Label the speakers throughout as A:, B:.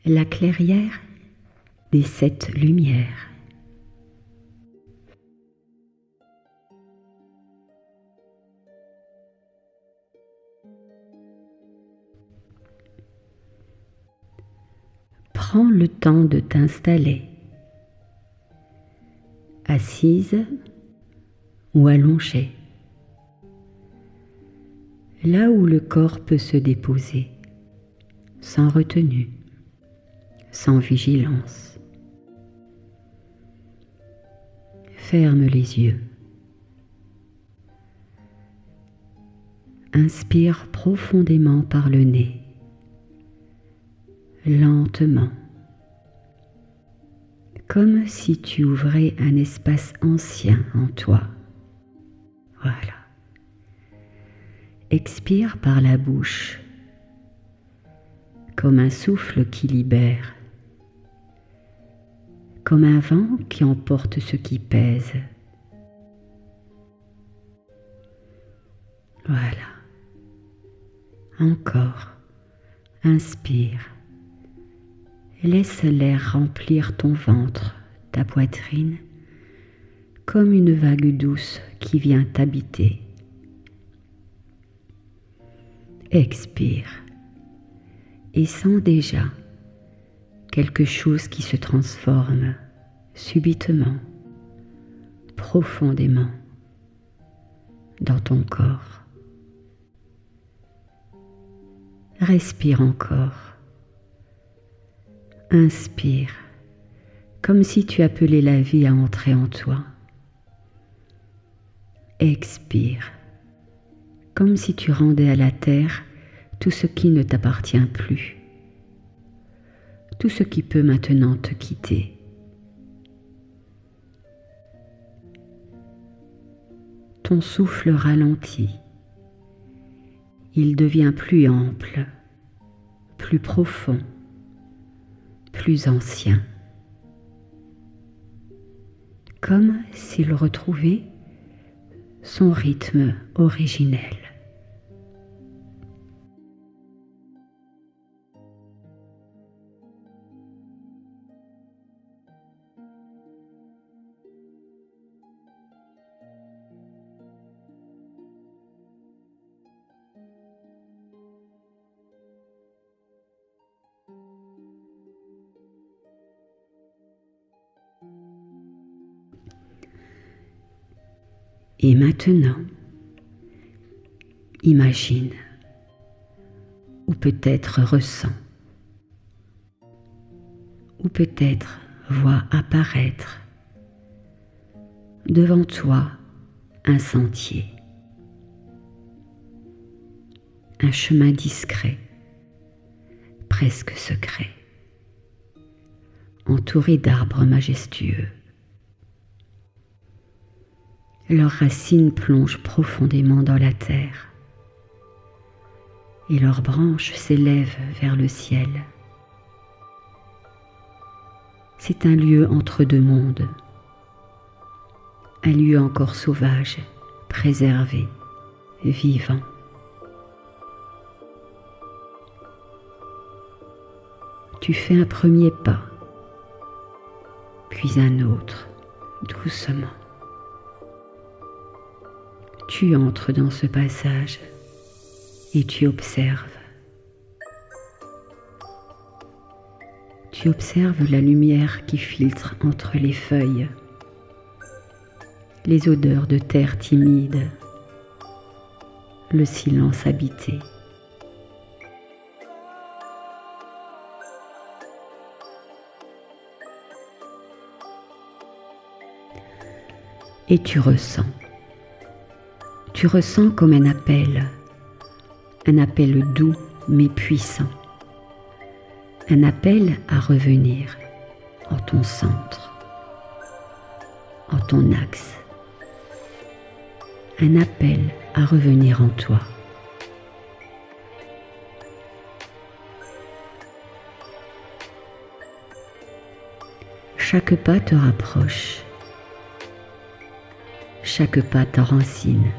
A: la clairière des 7 lumières. Prends le temps de t'installer, assise ou allongée, là où le corps peut se déposer, sans retenue, sans vigilance. Ferme les yeux. Inspire profondément par le nez, lentement, comme si tu ouvrais un espace ancien en toi. Voilà. Expire par la bouche, comme un souffle qui libère, comme un vent qui emporte ce qui pèse. Voilà. Encore. Inspire. Laisse l'air remplir ton ventre, ta poitrine, comme une vague douce qui vient t'habiter. Expire et sens déjà quelque chose qui se transforme subitement, profondément dans ton corps. Respire encore. Inspire, comme si tu appelais la vie à entrer en toi. Expire, comme si tu rendais à la terre tout ce qui ne t'appartient plus, tout ce qui peut maintenant te quitter. Ton souffle ralentit, il devient plus ample, plus profond, plus ancien, comme s'il retrouvait son rythme originel. Et maintenant, imagine, ou peut-être ressens, ou peut-être vois apparaître devant toi un sentier, un chemin discret, presque secret, entouré d'arbres majestueux. Leurs racines plongent profondément dans la terre et leurs branches s'élèvent vers le ciel. C'est un lieu entre deux mondes, un lieu encore sauvage, préservé, vivant. Tu fais un premier pas, puis un autre, doucement. Tu entres dans ce passage et tu observes. Tu observes la lumière qui filtre entre les feuilles, les odeurs de terre timide, le silence habité. Et tu ressens comme un appel doux mais puissant, un appel à revenir en ton centre, en ton axe, un appel à revenir en toi. Chaque pas te rapproche, chaque pas t'enracine.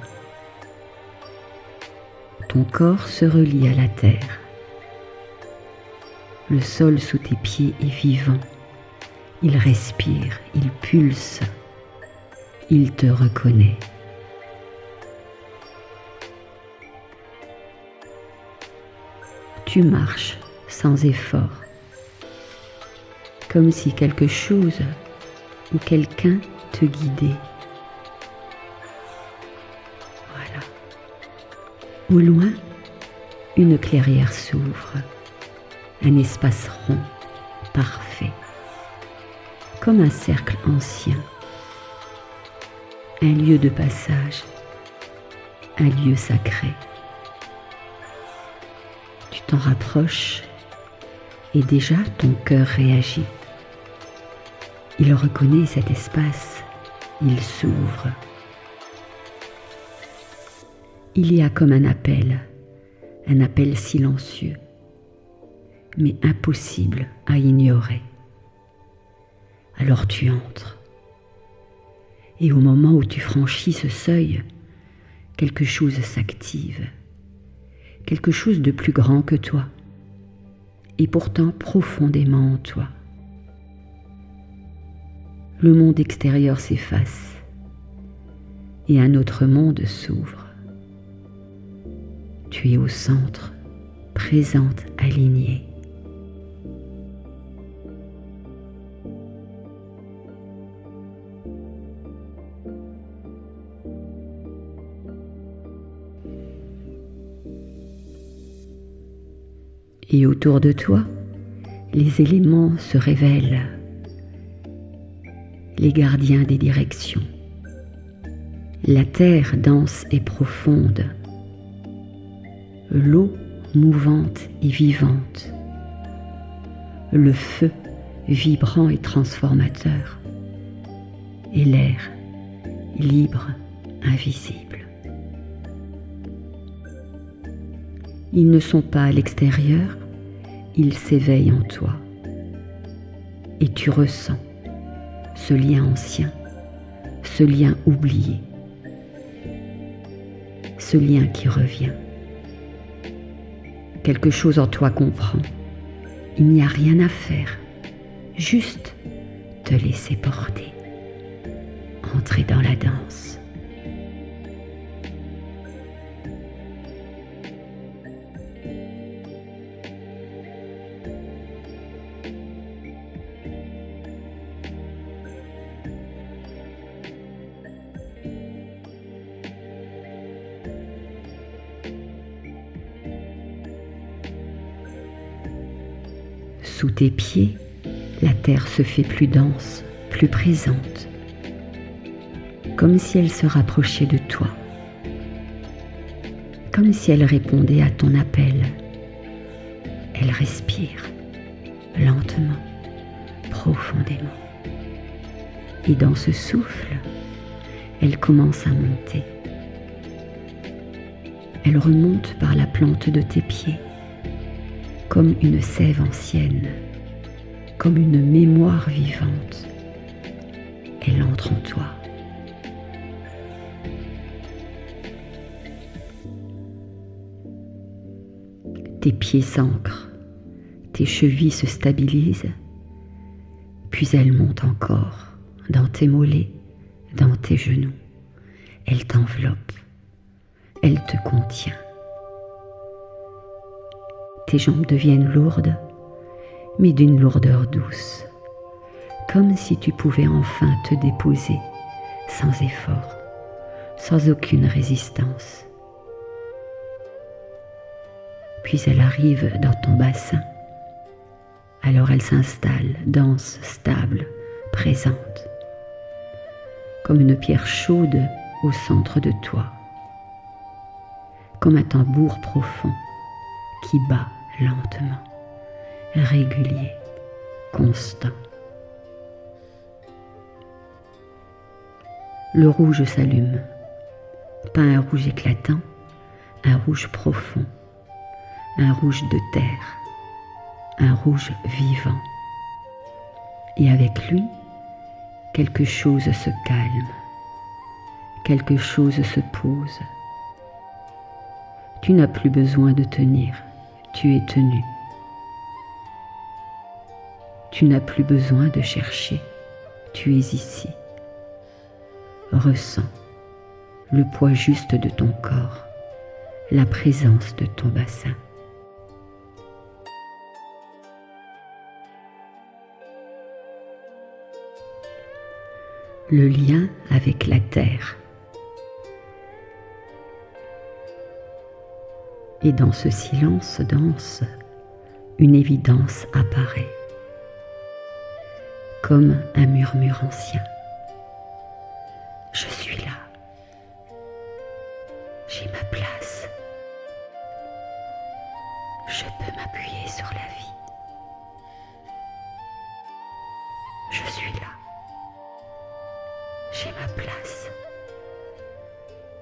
A: Ton corps se relie à la terre. Le sol sous tes pieds est vivant. Il respire, il pulse, il te reconnaît. Tu marches sans effort, comme si quelque chose ou quelqu'un te guidait. Voilà. Au loin, une clairière s'ouvre, un espace rond, parfait, comme un cercle ancien, un lieu de passage, un lieu sacré. Tu t'en rapproches et déjà ton cœur réagit. Il reconnaît cet espace, il s'ouvre. Il y a comme un appel silencieux, mais impossible à ignorer. Alors tu entres, et au moment où tu franchis ce seuil, quelque chose s'active, quelque chose de plus grand que toi, et pourtant profondément en toi. Le monde extérieur s'efface, et un autre monde s'ouvre. Tu es au centre, présente, alignée. Et autour de toi, les éléments se révèlent, les gardiens des directions. La terre dense et profonde, l'eau mouvante et vivante, le feu vibrant et transformateur, et l'air libre, invisible. Ils ne sont pas à l'extérieur, ils s'éveillent en toi. Et tu ressens ce lien ancien, ce lien oublié, ce lien qui revient. Quelque chose en toi comprend. Il n'y a rien à faire, juste te laisser porter, entrer dans la danse. Sous tes pieds, la terre se fait plus dense, plus présente, comme si elle se rapprochait de toi, comme si elle répondait à ton appel. Elle respire, lentement, profondément. Et dans ce souffle, elle commence à monter. Elle remonte par la plante de tes pieds, comme une sève ancienne, comme une mémoire vivante. Elle entre en toi. Tes pieds s'ancrent, tes chevilles se stabilisent, puis elles montent encore dans tes mollets, dans tes genoux. Elle t'enveloppe, elle te contient. Tes jambes deviennent lourdes, mais d'une lourdeur douce, comme si tu pouvais enfin te déposer sans effort, sans aucune résistance. Puis elle arrive dans ton bassin. Alors elle s'installe, dense, stable, présente, comme une pierre chaude au centre de toi, comme un tambour profond qui bat lentement, régulier, constant. Le rouge s'allume, pas un rouge éclatant, un rouge profond, un rouge de terre, un rouge vivant. Et avec lui, quelque chose se calme, quelque chose se pose. Tu n'as plus besoin de tenir, tu es tenu. Tu n'as plus besoin de chercher, tu es ici. Ressens le poids juste de ton corps, la présence de ton bassin. Le lien avec la terre. Et dans ce silence dense, une évidence apparaît, comme un murmure ancien. Je suis là. J'ai ma place. Je peux m'appuyer sur la vie. Je suis là. J'ai ma place.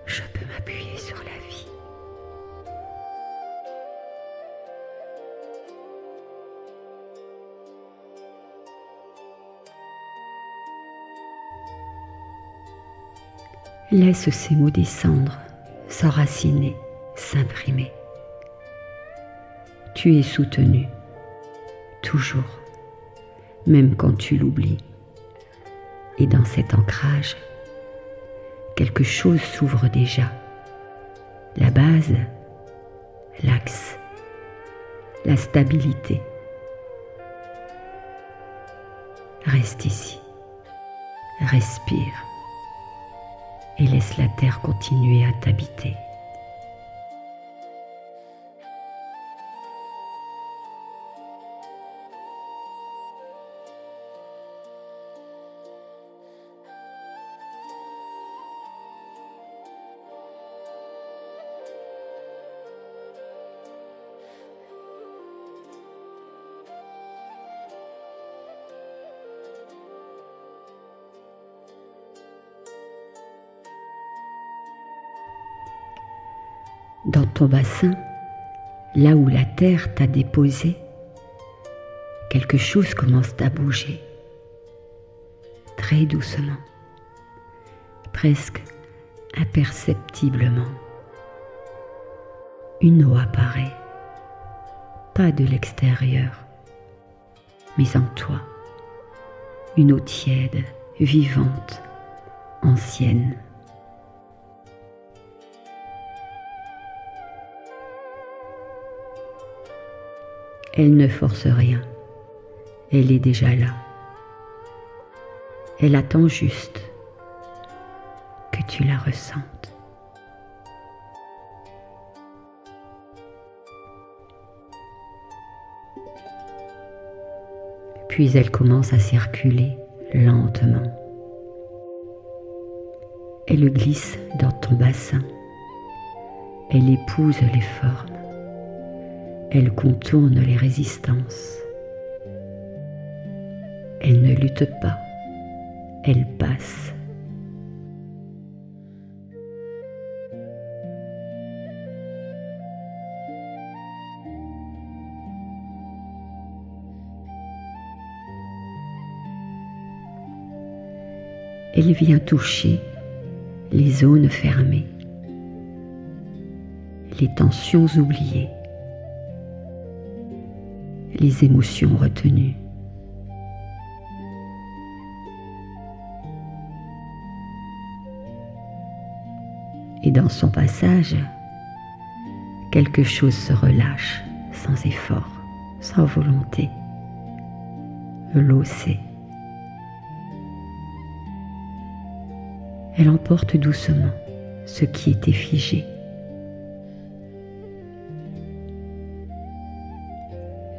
A: Je peux m'appuyer sur la vie. Laisse ces mots descendre, s'enraciner, s'imprimer. Tu es soutenu, toujours, même quand tu l'oublies. Et dans cet ancrage, quelque chose s'ouvre déjà. La base, l'axe, la stabilité. Reste ici, respire et laisse la terre continuer à t'habiter. Dans ton bassin, là où la terre t'a déposé, quelque chose commence à bouger, très doucement, presque imperceptiblement. Une eau apparaît, pas de l'extérieur, mais en toi, une eau tiède, vivante, ancienne. Elle ne force rien, elle est déjà là. Elle attend juste que tu la ressentes. Puis elle commence à circuler lentement. Elle glisse dans ton bassin. Elle épouse les formes. Elle contourne les résistances. Elle ne lutte pas, elle passe. Elle vient toucher les zones fermées, les tensions oubliées, les émotions retenues. Et dans son passage, quelque chose se relâche sans effort, sans volonté. L'eau sait. Elle emporte doucement ce qui était figé.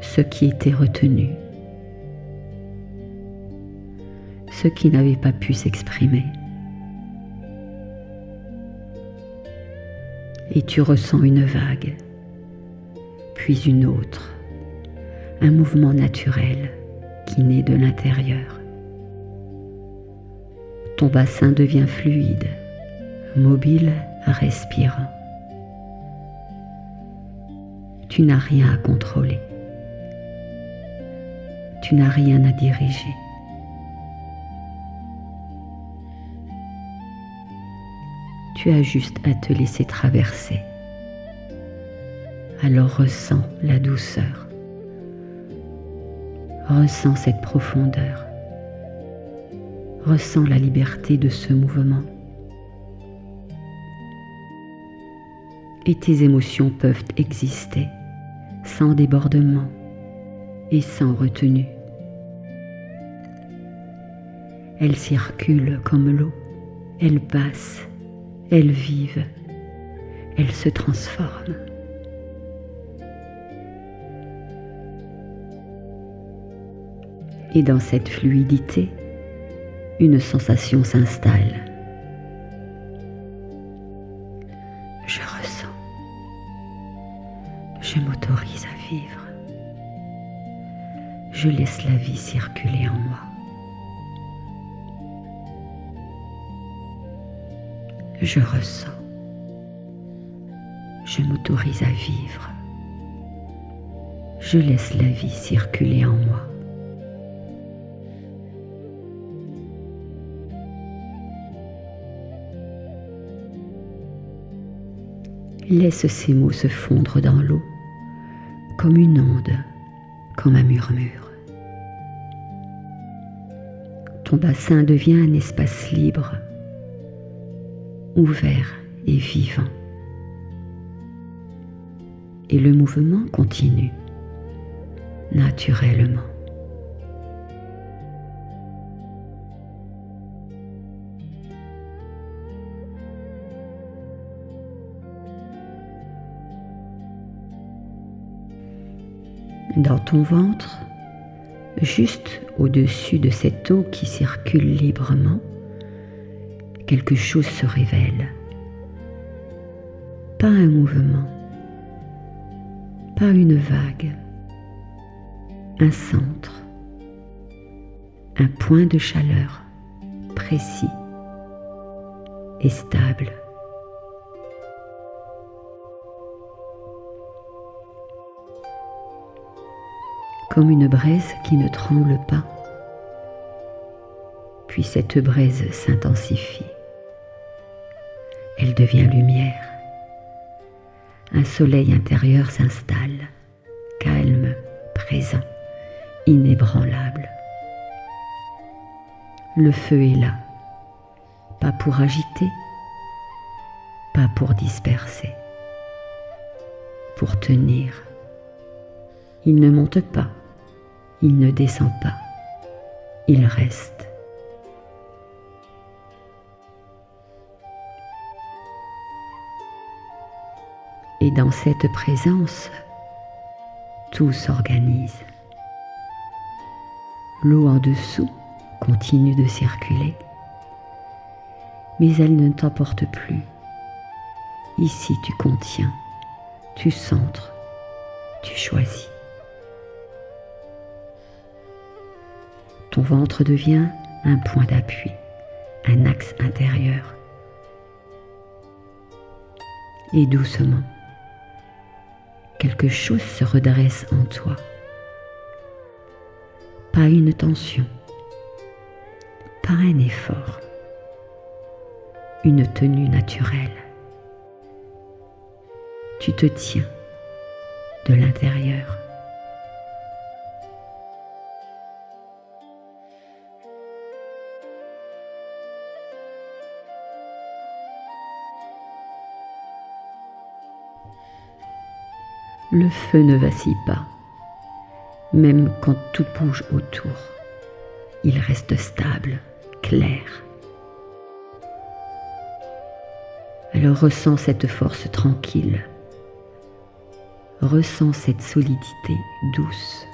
A: Ce qui était retenu, ce qui n'avait pas pu s'exprimer. Et tu ressens une vague, puis une autre, un mouvement naturel qui naît de l'intérieur. Ton bassin devient fluide, mobile, respirant. Tu n'as rien à contrôler. Tu n'as rien à diriger. Tu as juste à te laisser traverser. Alors ressens la douceur. Ressens cette profondeur. Ressens la liberté de ce mouvement. Et tes émotions peuvent exister sans débordement et sans retenue. Elles circulent comme l'eau, elles passent, elles vivent, elles se transforment. Et dans cette fluidité, une sensation s'installe. Je ressens, je m'autorise à vivre, je laisse la vie circuler en moi. Je ressens, je m'autorise à vivre, je laisse la vie circuler en moi. Laisse ces mots se fondre dans l'eau, comme une onde, comme un murmure. Ton bassin devient un espace libre, ouvert et vivant. Et le mouvement continue, naturellement. Dans ton ventre, juste au-dessus de cette eau qui circule librement, quelque chose se révèle. Pas un mouvement, pas une vague, un centre, un point de chaleur précis et stable. Comme une braise qui ne tremble pas. Puis cette braise s'intensifie. Elle devient lumière. Un soleil intérieur s'installe, calme, présent, inébranlable. Le feu est là, pas pour agiter, pas pour disperser, pour tenir. Il ne monte pas, il ne descend pas, il reste. Et dans cette présence, tout s'organise. L'eau en dessous continue de circuler, mais elle ne t'emporte plus. Ici tu contiens, tu centres, tu choisis. Ton ventre devient un point d'appui, un axe intérieur. Et doucement, quelque chose se redresse en toi. Pas une tension, pas un effort, une tenue naturelle. Tu te tiens de l'intérieur. Le feu ne vacille pas, même quand tout bouge autour. Il reste stable, clair. Alors ressens cette force tranquille. Ressens cette solidité douce.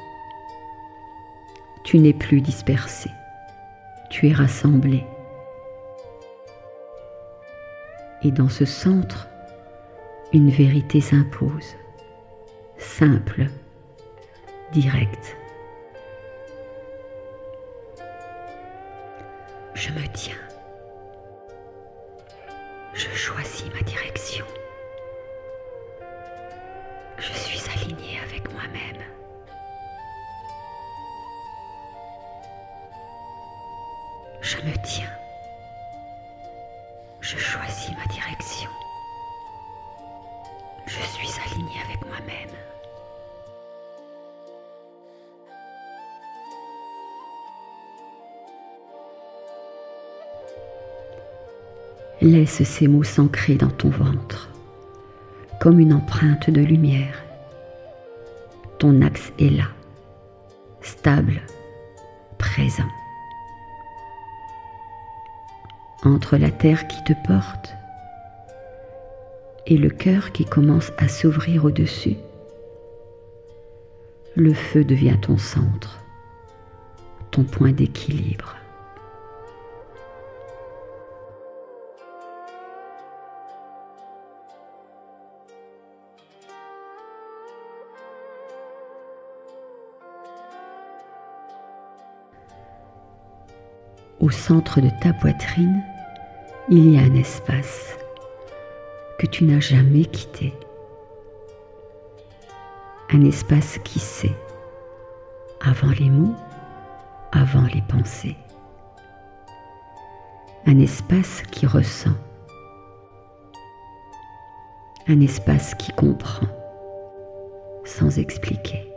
A: Tu n'es plus dispersé, tu es rassemblé. Et dans ce centre, une vérité s'impose. Simple, direct. Je me tiens. Je choisis ma direction. Je suis alignée avec moi-même. Je me tiens. Je choisis ma direction. Je suis alignée avec moi-même. Laisse ces mots s'ancrer dans ton ventre, comme une empreinte de lumière. Ton axe est là, stable, présent. Entre la terre qui te porte et le cœur qui commence à s'ouvrir au-dessus, le feu devient ton centre, ton point d'équilibre. Au centre de ta poitrine, il y a un espace que tu n'as jamais quitté. Un espace qui sait, avant les mots, avant les pensées. Un espace qui ressent. Un espace qui comprend, sans expliquer.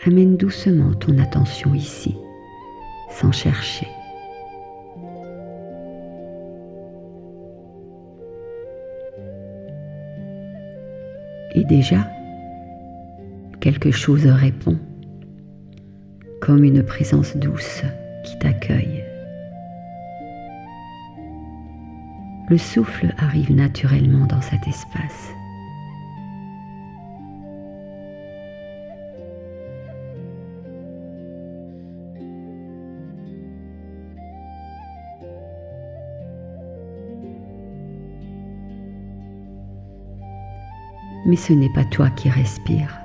A: Amène doucement ton attention ici, sans chercher. Et déjà, quelque chose répond, comme une présence douce qui t'accueille. Le souffle arrive naturellement dans cet espace. Mais ce n'est pas toi qui respires.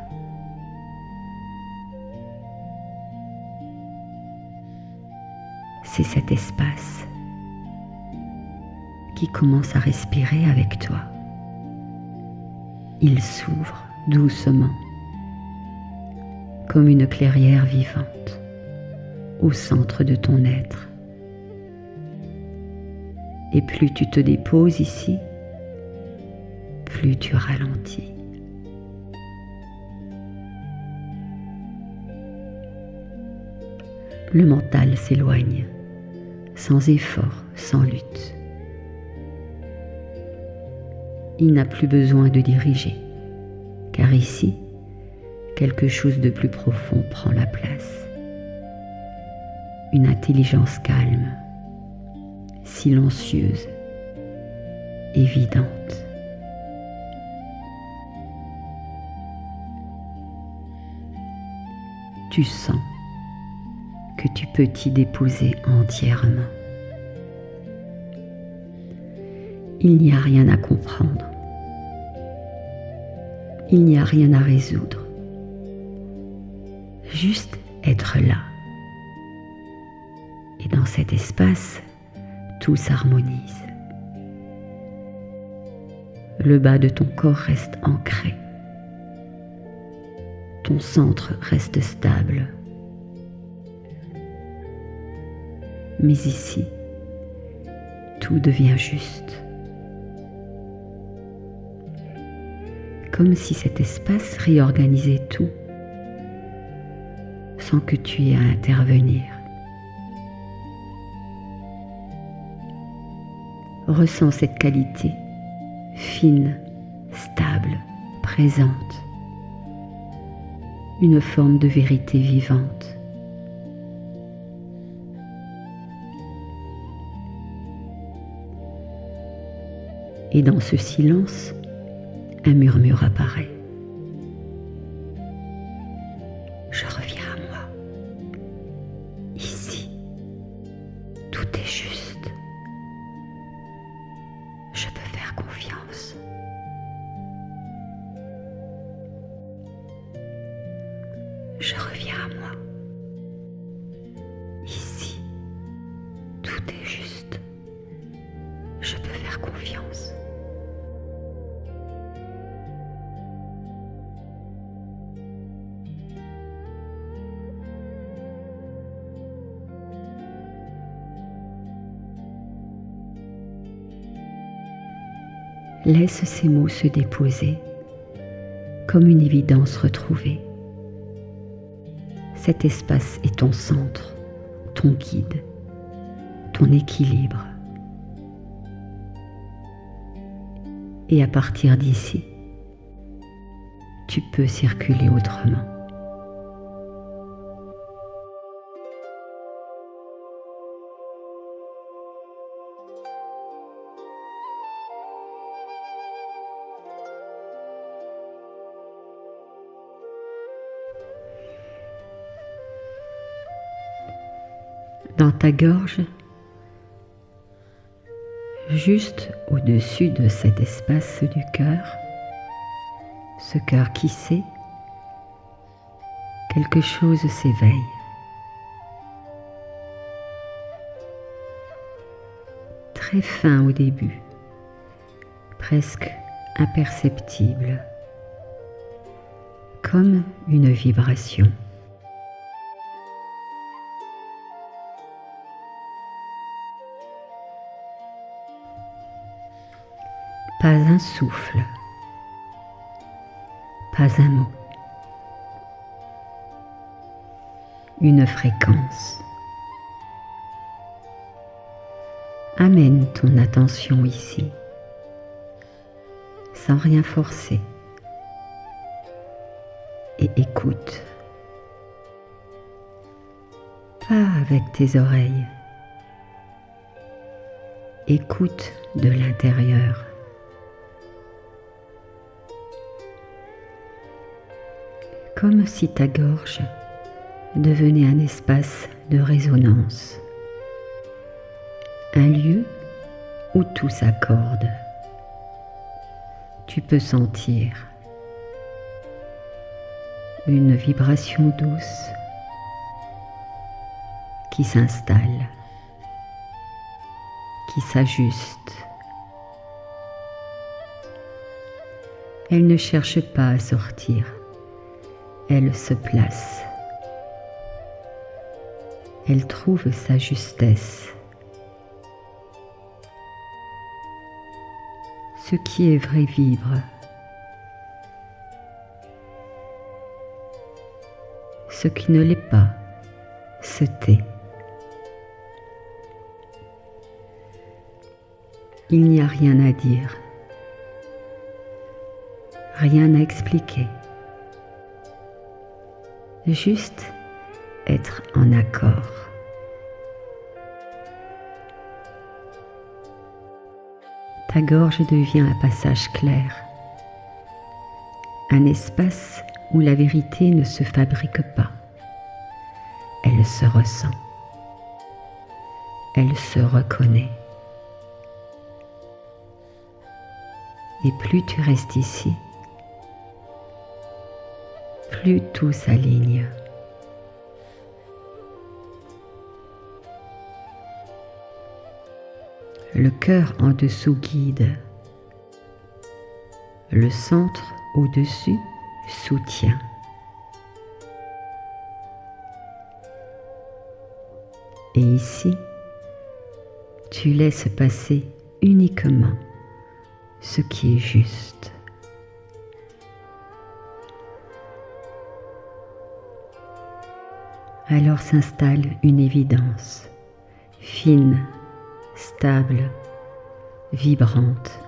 A: C'est cet espace qui commence à respirer avec toi. Il s'ouvre doucement, comme une clairière vivante, au centre de ton être. Et plus tu te déposes ici, plus tu ralentis. Le mental s'éloigne, sans effort, sans lutte. Il n'a plus besoin de diriger, car ici, quelque chose de plus profond prend la place. Une intelligence calme, silencieuse, évidente. Tu sens que tu peux t'y déposer entièrement. Il n'y a rien à comprendre. Il n'y a rien à résoudre. Juste être là. Et dans cet espace, tout s'harmonise. Le bas de ton corps reste ancré. Ton centre reste stable. Mais ici, tout devient juste. Comme si cet espace réorganisait tout, sans que tu aies à intervenir. Ressens cette qualité, fine, stable, présente. Une forme de vérité vivante. Et dans ce silence, un murmure apparaît. Je reviens à moi. Ici, tout est juste. Je peux faire confiance. Je reviens à moi. Ici, tout est juste. Je peux faire confiance. Laisse ces mots se déposer comme une évidence retrouvée. Cet espace est ton centre, ton guide, ton équilibre. Et à partir d'ici, tu peux circuler autrement. Dans ta gorge, juste au-dessus de cet espace du cœur, ce cœur qui sait, quelque chose s'éveille. Très fin au début, presque imperceptible, comme une vibration. Pas un souffle, pas un mot, une fréquence. Amène ton attention ici, sans rien forcer, et écoute. Pas avec tes oreilles, écoute de l'intérieur. Comme si ta gorge devenait un espace de résonance, un lieu où tout s'accorde. Tu peux sentir une vibration douce qui s'installe, qui s'ajuste. Elle ne cherche pas à sortir, elle se place. Elle trouve sa justesse. Ce qui est vrai vibre. Ce qui ne l'est pas se tait. Il n'y a rien à dire, rien à expliquer, juste être en accord. Ta gorge devient un passage clair, un espace où la vérité ne se fabrique pas, elle se ressent, elle se reconnaît. Et plus tu restes ici, plus tout s'aligne. Le cœur en dessous guide, le centre au-dessus soutient. Et ici, tu laisses passer uniquement ce qui est juste. Alors s'installe une évidence, fine, stable, vibrante.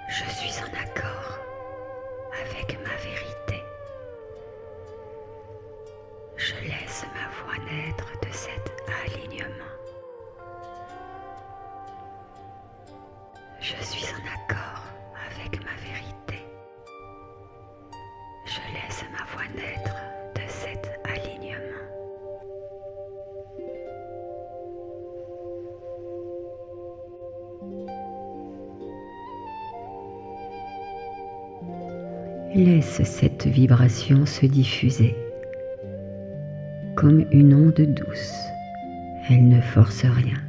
A: Je suis en accord avec ma vérité. Je laisse ma voix naître de cet alignement. Je suis en accord avec ma vérité. Je laisse ma voix naître de cet alignement. Laisse cette vibration se diffuser comme une onde douce. Elle ne force rien,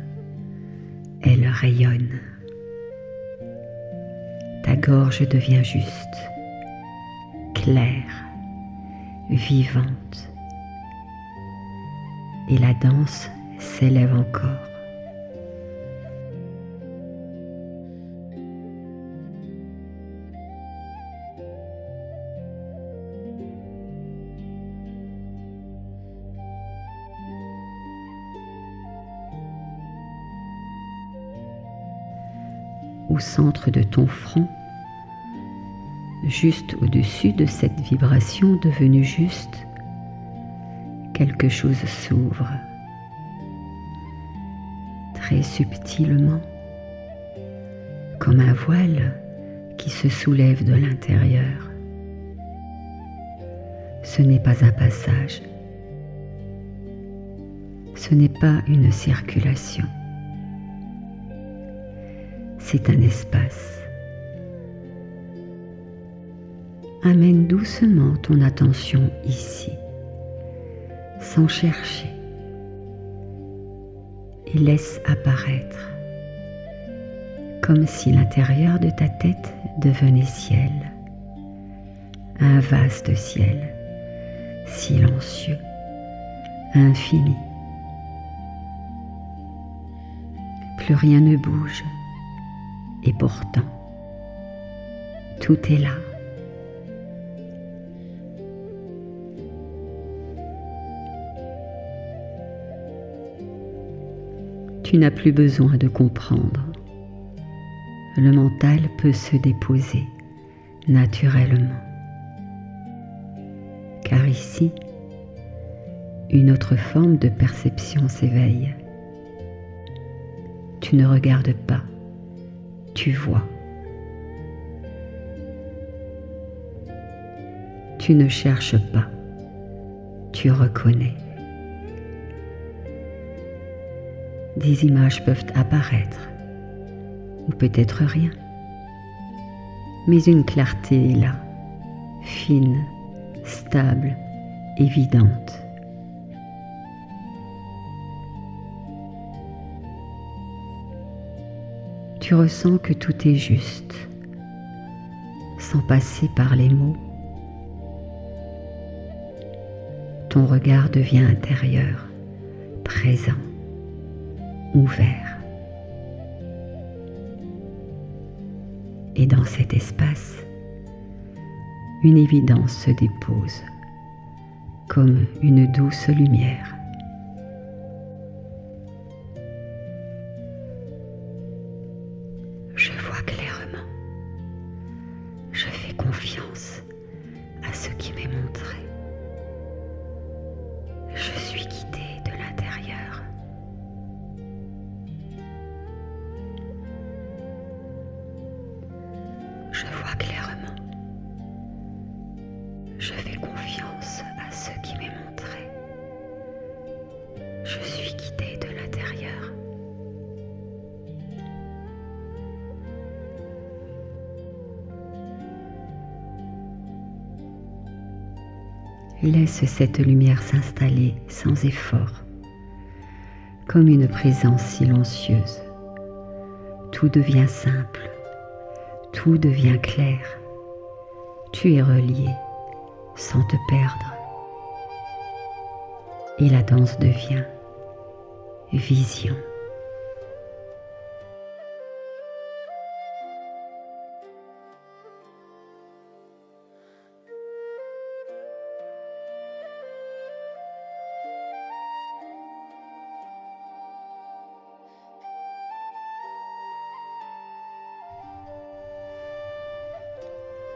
A: elle rayonne. Ta gorge devient juste, claire, vivante, et la danse s'élève encore. au centre de ton front, juste au-dessus de cette vibration devenue juste, quelque chose s'ouvre, très subtilement, comme un voile qui se soulève de l'intérieur. Ce n'est pas un passage, ce n'est pas une circulation, c'est un espace. Amène doucement ton attention ici, sans chercher, et laisse apparaître, comme si l'intérieur de ta tête devenait ciel, un vaste ciel, silencieux, infini. Plus rien ne bouge, et pourtant, tout est là. Tu n'as plus besoin de comprendre. Le mental peut se déposer naturellement. Car ici, une autre forme de perception s'éveille. Tu ne regardes pas, tu vois. Tu ne cherches pas, tu reconnais. Des images peuvent apparaître, ou peut-être rien, mais une clarté est là, fine, stable, évidente. Tu ressens que tout est juste, sans passer par les mots. Ton regard devient intérieur, présent, ouvert. Et dans cet espace, une évidence se dépose, comme une douce lumière. Je vois clairement. Je fais confiance à ce qui m'est montré. Je suis guidée de l'intérieur. Je vois clairement. Je fais confiance à ce qui m'est montré. Je suis guidée de l'intérieur. Laisse cette lumière s'installer sans effort, comme une présence silencieuse. Tout devient simple, tout devient clair. Tu es relié sans te perdre. Et la danse devient vision.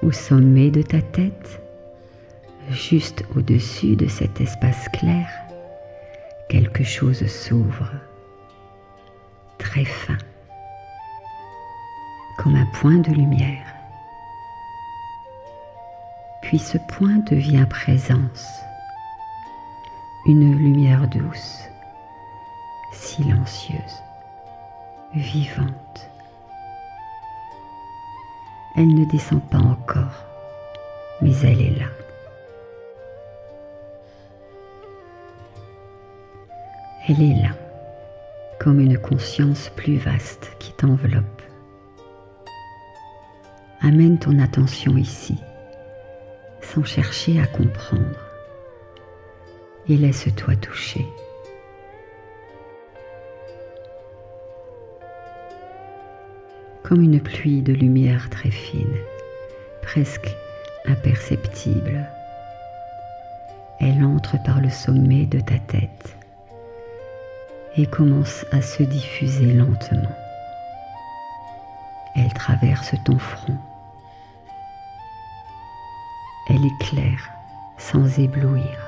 A: Au sommet de ta tête, juste au-dessus de cet espace clair, quelque chose s'ouvre, très fin, comme un point de lumière. Puis ce point devient présence, une lumière douce, silencieuse, vivante. Elle ne descend pas encore, mais elle est là. Elle est là, comme une conscience plus vaste qui t'enveloppe. Amène ton attention ici, sans chercher à comprendre, et laisse-toi toucher. Comme une pluie de lumière très fine, presque imperceptible. Elle entre par le sommet de ta tête et commence à se diffuser lentement. Elle traverse ton front. Elle éclaire sans éblouir.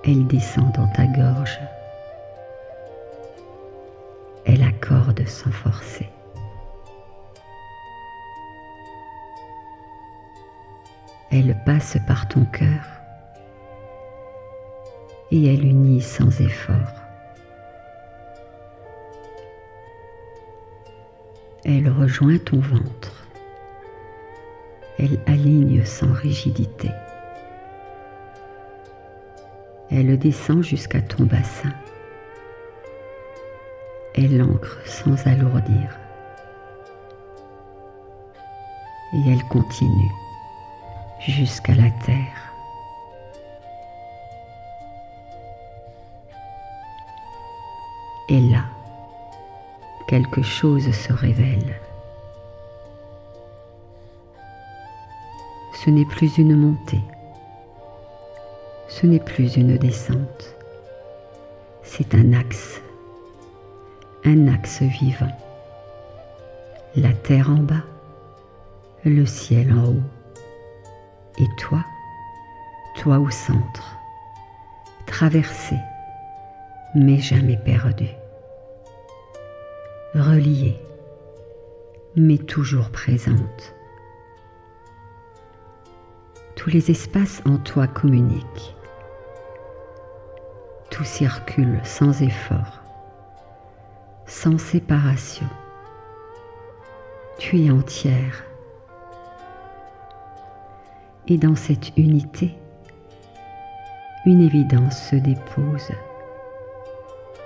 A: Elle descend dans ta gorge. Elle accorde sans forcer. Elle passe par ton cœur et elle unit sans effort. Elle rejoint ton ventre. Elle aligne sans rigidité. Elle descend jusqu'à ton bassin. Elle ancre sans alourdir. Et elle continue jusqu'à la terre. Et là, quelque chose se révèle. Ce n'est plus une montée. Ce n'est plus une descente. C'est un axe vivant. La terre en bas, le ciel en haut. Et toi au centre, traversée, mais jamais perdue. Reliée, mais toujours présente. Tous les espaces en toi communiquent. Tout circule sans effort, sans séparation. Tu es entière. Et dans cette unité, une évidence se dépose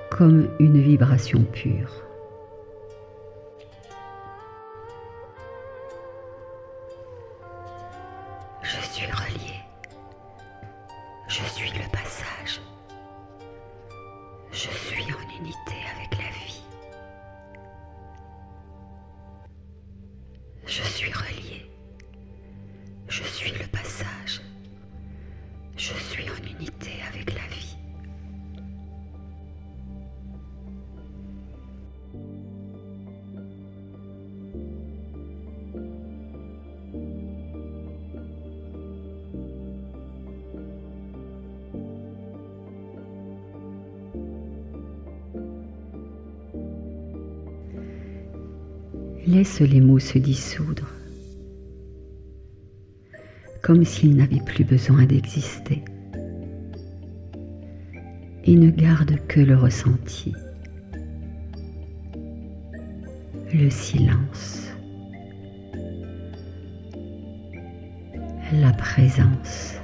A: comme une vibration pure. Je suis reliée. Je suis le passage. Je suis en unité avec la vie. Je suis reliée. Je suis le passage. Je suis en unité avec la vie. Laisse les mots se dissoudre, comme s'ils n'avaient plus besoin d'exister, et ne garde que le ressenti, le silence, la présence,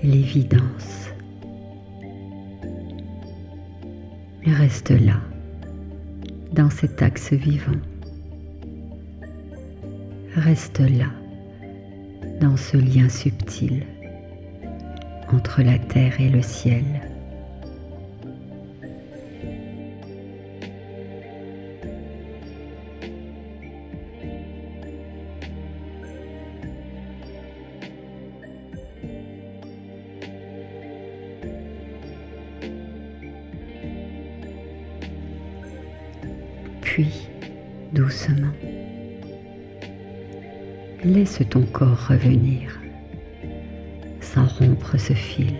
A: l'évidence. Reste là, dans cet axe vivant. Reste là, dans ce lien subtil entre la terre et le ciel. Puis, doucement, laisse ton corps revenir, sans rompre ce fil,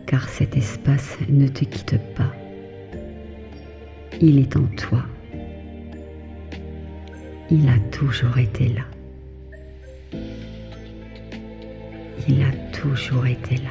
A: car cet espace ne te quitte pas. Il est en toi. Il a toujours été là. Il a toujours été là.